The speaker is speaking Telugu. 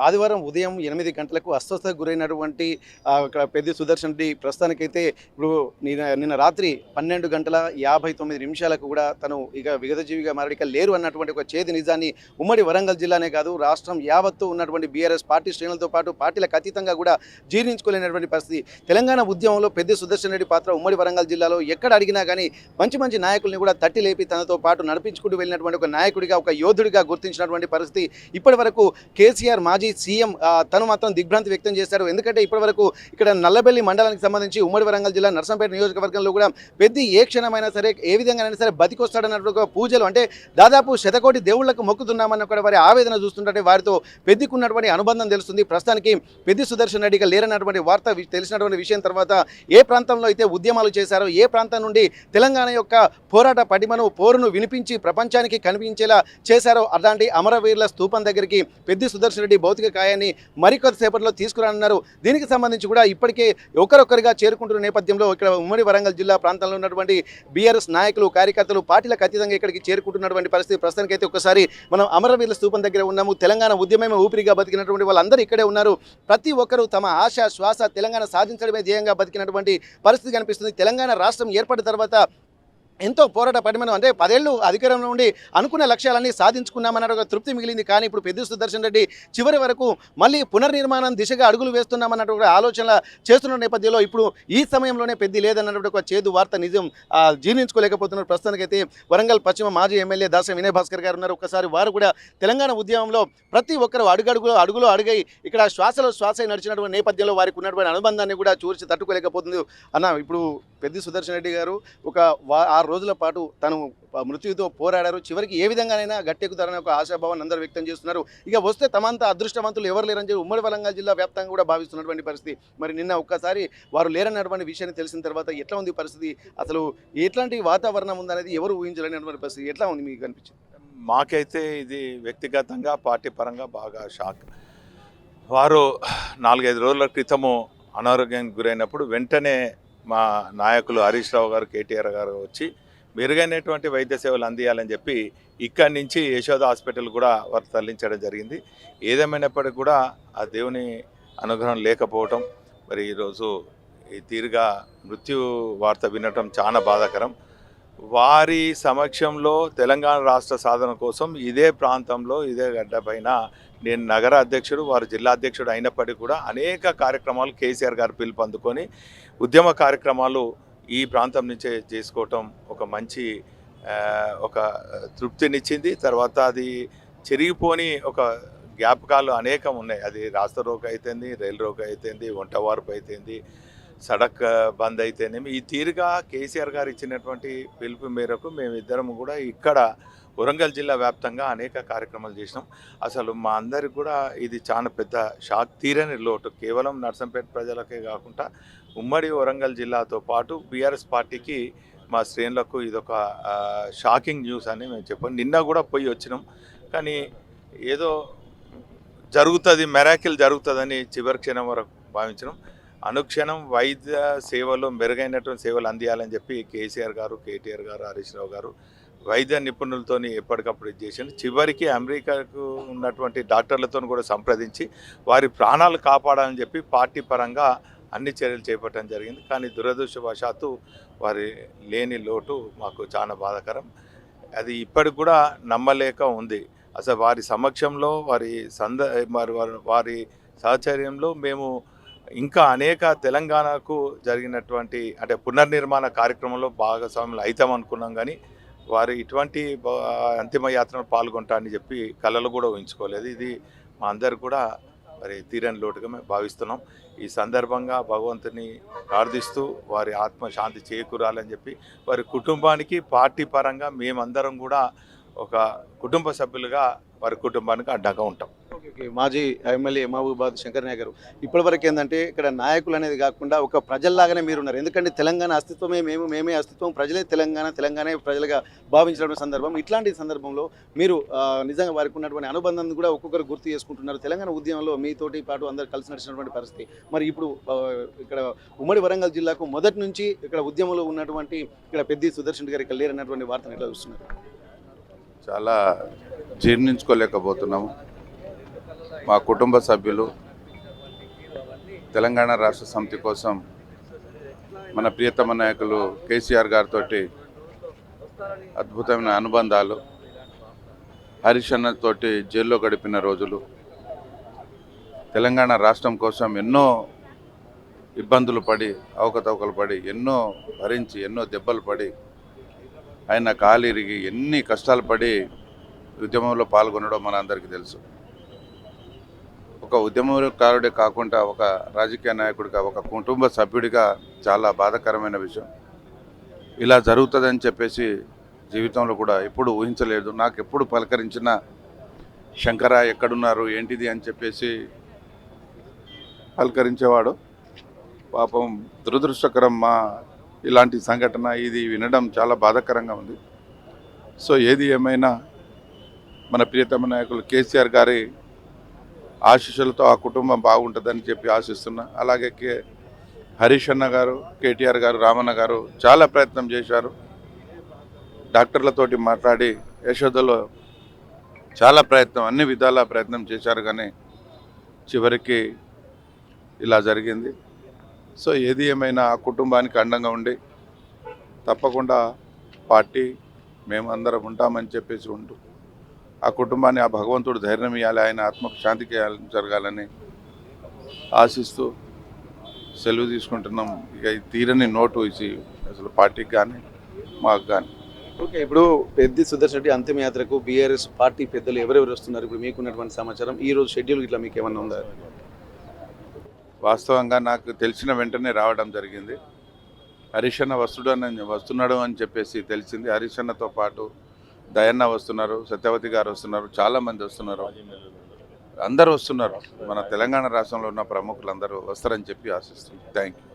ఆదివారం ఉదయం 8 గంటలకు అస్వస్థతకు గురైనటువంటి ఇక్కడ పెద్ది సుదర్శన్ రెడ్డి ప్రస్తుతానికైతే ఇప్పుడు నిన్న రాత్రి 12 గంటల 59 నిమిషాలకు కూడా తను ఇక విగతజీవిగా మారడిక లేరు అన్నటువంటి ఒక చేదు నిజాన్ని ఉమ్మడి వరంగల్ జిల్లానే కాదు రాష్ట్రం యావత్తు ఉన్నటువంటి బీఆర్ఎస్ పార్టీ శ్రేణులతో పాటు పార్టీలకు అతీతంగా కూడా జీర్ణించుకోలేనటువంటి పరిస్థితి. తెలంగాణ ఉద్యమంలో పెద్ది సుదర్శన్ రెడ్డి పాత్ర ఉమ్మడి వరంగల్ జిల్లాలో ఎక్కడ అడిగినా కానీ మంచి నాయకుల్ని కూడా తట్టి లేపి తనతో పాటు నడిపించుకుంటూ వెళ్ళినటువంటి ఒక నాయకుడిగా, ఒక యోధుడిగా గుర్తించినటువంటి పరిస్థితి. ఇప్పటి వరకు కేసీఆర్ మాజీ సీఎం తను మాత్రం దిగ్భ్రాంతి వ్యక్తం చేశారు. ఎందుకంటే ఇప్పటి వరకు ఇక్కడ నల్లబెల్లి మండలానికి సంబంధించి ఉమ్మడి వరంగల్ జిల్లా నర్సంపేట నియోజకవర్గంలో కూడా పెద్ది ఏ క్షణమైనా సరే ఏ విధంగానైనా సరే బతికొస్తాడన్నటువంటి పూజలు అంటే దాదాపు శతకోటి దేవుళ్లకు మొక్కుతున్నామన్న కూడా వారి ఆవేదన చూస్తుంటే వారితో పెద్దికి ఉన్నటువంటి అనుబంధం తెలుస్తుంది. ప్రస్తుతానికి పెద్ది సుదర్శన్ రెడ్డిగా లేరన్నటువంటి వార్త తెలిసినటువంటి విషయం తర్వాత ఏ ప్రాంతంలో అయితే ఉద్యమాలు చేశారో, ఏ ప్రాంతం నుండి తెలంగాణ యొక్క పోరాట పటిమను పోరును వినిపించి ప్రపంచానికి కనిపించేలా చేశారో అలాంటి అమరవీరుల స్తూపం దగ్గరికి పెద్ది సుదర్శన్ రెడ్డి భౌతిక కాయాన్ని మరికొద్దిసేపట్లో తీసుకురానున్నారు. దీనికి సంబంధించి కూడా ఇప్పటికే ఒకరొకరిగా చేరుకుంటున్న నేపథ్యంలో ఇక్కడ ఉమ్మడి వరంగల్ జిల్లా ప్రాంతంలో ఉన్నటువంటి బీఆర్ఎస్ నాయకులు, కార్యకర్తలు పార్టీలకు అతీతంగా ఇక్కడికి చేరుకుంటున్నటువంటి పరిస్థితి. ప్రస్తుతానికైతే ఒకసారి మనం అమరవీరుల స్తూపం దగ్గర ఉన్నాము. తెలంగాణ ఉద్యమమే ఊపిరిగా బతికినటువంటి వాళ్ళందరూ ఇక్కడే ఉన్నారు. ప్రతి ఒక్కరూ తమ ఆశ శ్వాస తెలంగాణ సాధించడమే ధ్యేయంగా బతికినటువంటి పరిస్థితి కనిపిస్తుంది. తెలంగాణ రాష్ట్రం ఏర్పడిన తర్వాత ఎంతో పోరాట పడిమను అంటే 10 ఏళ్ళు అధికారంలో ఉండి అనుకున్న లక్ష్యాలన్నీ సాధించుకున్నామన్న ఒక తృప్తి మిగిలింది. కానీ ఇప్పుడు పెద్ది సుదర్శన్ రెడ్డి చివరి వరకు మళ్ళీ పునర్నిర్మాణం దిశగా అడుగులు వేస్తున్నామన్నట్టు ఒక ఆలోచన చేస్తున్న నేపథ్యంలో ఇప్పుడు ఈ సమయంలోనే పెద్ది లేదన్నటువంటి ఒక చేదు వార్త నిజం జీర్ణించుకోలేకపోతున్నారు. ప్రస్తుతానికైతే వరంగల్ పశ్చిమ మాజీ ఎమ్మెల్యే దాస వినయ్ భాస్కర్ గారు ఉన్నారు. ఒకసారి వారు కూడా తెలంగాణ ఉద్యమంలో ప్రతి ఒక్కరు అడుగులో అడుగై ఇక్కడ శ్వాసలో శ్వాస నడిచినటువంటి నేపథ్యంలో వారికి ఉన్నటువంటి అనుబంధాన్ని కూడా చూసి తట్టుకోలేకపోతుంది అన్న. ఇప్పుడు పెద్ది సుదర్శన్ రెడ్డి గారు ఒక 6 రోజుల పాటు తను మృత్యుతో పోరాడారు. చివరికి ఏ విధంగానైనా గట్టెక్కుతారని ఒక ఆశాభావాన్ని అందరూ వ్యక్తం చేస్తున్నారు. ఇక వస్తే తమంతా అదృష్టవంతులు ఎవరు లేరని చెప్పి ఉమ్మడి వరంగల్ జిల్లా వ్యాప్తంగా కూడా భావిస్తున్నటువంటి పరిస్థితి. మరి నిన్న ఒక్కసారి వారు లేరన్నటువంటి విషయాన్ని తెలిసిన తర్వాత ఎట్లా ఉంది పరిస్థితి, అసలు ఎట్లాంటి వాతావరణం ఉందనేది ఎవరు ఊహించలేనటువంటి పరిస్థితి ఎట్లా ఉంది మీకు అనిపించింది? మాకైతే ఇది వ్యక్తిగతంగా పార్టీ పరంగా బాగా షాక్. వారు 4-5 రోజుల క్రితము అనారోగ్యానికి గురైనప్పుడు వెంటనే మా నాయకులు హరీష్ రావు గారు, కేటీఆర్ గారు వచ్చి మెరుగైనటువంటి వైద్య సేవలు అందియాలని చెప్పి ఇక్కడి నుంచి యశోద హాస్పిటల్ కూడా వారు తరలించడం జరిగింది. ఏదేమైనప్పటికీ కూడా ఆ దేవుని అనుగ్రహం లేకపోవటం, మరి ఈరోజు ఈ తీరుగా మృత్యు వార్త వినటం చాలా బాధాకరం. వారి సమక్షంలో తెలంగాణ రాష్ట్ర సాధన కోసం ఇదే ప్రాంతంలో ఇదే గడ్డపైన నేను నగర అధ్యక్షుడు, వారు జిల్లా అధ్యక్షుడు అయినప్పటికీ కూడా అనేక కార్యక్రమాలు కేసీఆర్ గారు పిలుపు అందుకొని ఉద్యమ కార్యక్రమాలు ఈ ప్రాంతం నుంచే చేసుకోవటం ఒక మంచి ఒక తృప్తినిచ్చింది. తర్వాత అది చెరిగిపోని ఒక జ్ఞాపకాలు అనేకం ఉన్నాయి. అది రాస్తా రోక్ అయితేంది, రైలు రోక్ అయితేంది, వంటవార్పు అయితేంది, సడక్ బంద్ అయితేనేమి ఈ తీరుగా కేసీఆర్ గారు ఇచ్చినటువంటి పిలుపు మేరకు మేమిద్దరం కూడా ఇక్కడ వరంగల్ జిల్లా వ్యాప్తంగా అనేక కార్యక్రమాలు చేసినాం. అసలు మా అందరికి కూడా ఇది చాలా పెద్ద షాక్, తీరని లోటు. కేవలం నర్సంపేట ప్రజలకే కాకుండా ఉమ్మడి వరంగల్ జిల్లాతో పాటు బీఆర్ఎస్ పార్టీకి మా శ్రేణులకు ఇదొక షాకింగ్ న్యూస్ అని మేము చెప్పాం. నిన్న కూడా పోయి వచ్చినాం, కానీ ఏదో జరుగుతుంది, మెరాకిల్ జరుగుతుందని చివరి క్షణం వరకు భావించినాం. అనుక్షణం వైద్య సేవలు మెరుగైనటువంటి సేవలు అందియాలని చెప్పి కేసీఆర్ గారు, కేటీఆర్ గారు, హరీష్ రావు గారు వైద్య నిపుణులతో ఎప్పటికప్పుడు ఇది చేసింది. చివరికి అమెరికాకు ఉన్నటువంటి డాక్టర్లతో కూడా సంప్రదించి వారి ప్రాణాలు కాపాడాలని చెప్పి పార్టీ పరంగా అన్ని చర్యలు చేపట్టడం జరిగింది. కానీ దురదృష్టవశాత్తు వారి లేని లోటు మాకు చాలా బాధాకరం. అది ఇప్పటికి కూడా నమ్మలేక ఉంది. అసలు వారి సమక్షంలో వారి సహచర్యంలో మేము ఇంకా అనేక తెలంగాణకు జరిగినటువంటి అంటే పునర్నిర్మాణ కార్యక్రమంలో భాగస్వాములు అవుతాం అనుకున్నాం. కానీ వారు ఇటువంటి అంతిమ యాత్రను పాల్గొంటారని చెప్పి కళలు కూడా ఊహించుకోలేదు. ఇది మా అందరు కూడా మరి తీరని లోటుగా మేము భావిస్తున్నాం. ఈ సందర్భంగా భగవంతుని ప్రార్థిస్తూ వారి ఆత్మశాంతి చేకూరాలని చెప్పి వారి కుటుంబానికి పార్టీ పరంగా మేమందరం కూడా ఒక కుటుంబ సభ్యులుగా వారి కుటుంబానికి అడ్డంగా ఉంటాం. మాజీ ఎమ్మెల్యే మహబూబాద్ శంకర్ నాయక్ గారు, ఇప్పటివరకు ఏంటంటే ఇక్కడ నాయకులు అనేది కాకుండా ఒక ప్రజల్లాగానే మీరు ఉన్నారు. ఎందుకంటే తెలంగాణ అస్తిత్వమే మేమే అస్తిత్వం, ప్రజలే తెలంగాణే ప్రజలుగా భావించడం సందర్భం. ఇట్లాంటి సందర్భంలో మీరు నిజంగా వారికి ఉన్నటువంటి అనుబంధాన్ని కూడా ఒక్కొక్కరు గుర్తు చేసుకుంటున్నారు. తెలంగాణ ఉద్యమంలో మీతోటి పాటు అందరు కలిసి నడిచినటువంటి పరిస్థితి. మరి ఇప్పుడు ఇక్కడ ఉమ్మడి వరంగల్ జిల్లాకు మొదటి నుంచి ఇక్కడ ఉద్యమంలో ఉన్నటువంటి ఇక్కడ పెద్ది సుదర్శన్ గారు ఇక్కడ లేరన్నటువంటి వార్తను ఎట్లా చూస్తున్నారు? చాలా జీర్ణించుకోలేకపోతున్నాము. మా కుటుంబ సభ్యులు తెలంగాణ రాష్ట్ర సమితి కోసం మన ప్రియతమ నాయకులు కేసీఆర్ గారితో అద్భుతమైన అనుబంధాలు, హరీష్ అన్నతోటి జైల్లో గడిపిన రోజులు, తెలంగాణ రాష్ట్రం కోసం ఎన్నో ఇబ్బందులు పడి అవకతవకలు పడి ఎన్నో భరించి ఎన్నో దెబ్బలు పడి ఆయన కాలిరిగి ఎన్ని కష్టాలు పడి ఉద్యమంలో పాల్గొనడం మనందరికీ తెలుసు. ఒక ఉద్యమకారుడే కాకుండా ఒక రాజకీయ నాయకుడిగా, ఒక కుటుంబ సభ్యుడిగా చాలా బాధాకరమైన విషయం. ఇలా జరుగుతుందని చెప్పేసి జీవితంలో కూడా ఎప్పుడు ఊహించలేదు. నాకు ఎప్పుడు పలకరించిన శంకర ఎక్కడున్నారు ఏంటిది అని చెప్పేసి పలకరించేవాడు. పాపం దురదృష్టకరం ఇలాంటి సంఘటన ఇది వినడం చాలా బాధాకరంగా ఉంది. సో ఏది ఏమైనా మన ప్రియతమ నాయకులు కేసీఆర్ గారి ఆశీస్సులతో ఆ కుటుంబం బాగుంటుందని చెప్పి ఆశిస్తున్నా. అలాగే హరీష్ అన్న గారు, కేటీఆర్ గారు, రామన్న గారు చాలా ప్రయత్నం చేశారు. డాక్టర్లతోటి మాట్లాడి యశోదలో చాలా ప్రయత్నం, అన్ని విధాల ప్రయత్నం చేశారు, కానీ చివరికి ఇలా జరిగింది. సో ఏది ఏమైనా ఆ కుటుంబానికి అండంగా ఉండి తప్పకుండా పార్టీ మేము అందరం ఉంటామని చెప్పేసి ఉంటూ ఆ కుటుంబాన్ని ఆ భగవంతుడు ధైర్యం ఇవ్వాలి, ఆయన ఆత్మకు శాంతికి జరగాలని ఆశిస్తూ సెలవు తీసుకుంటున్నాం. ఇక తీరని నోటు ఇచ్చి అసలు పార్టీకి కానీ మాకు కానీ. ఓకే, ఇప్పుడు పెద్ది సుదర్శన్ రెడ్డి అంతిమయాత్రకు బీఆర్ఎస్ పార్టీ పెద్దలు ఎవరెవరు వస్తున్నారు? ఇప్పుడు మీకున్నటువంటి సమాచారం, ఈ రోజు షెడ్యూల్ ఇట్లా మీకు ఏమన్నా ఉందా? వాస్తవంగా నాకు తెలిసిన వెంటనే రావడం జరిగింది. హరీష్ అన్న వస్తున్నాడు అని చెప్పేసి తెలిసింది. హరీష్ అన్నతో పాటు దయన్న వస్తున్నారు, సత్యవతి గారు వస్తున్నారు, చాలామంది వస్తున్నారు, అందరూ వస్తున్నారు. మన తెలంగాణ రాష్ట్రంలో ఉన్న ప్రముఖులు అందరూ వస్తారని చెప్పి ఆశిస్తున్నాం. Thank you.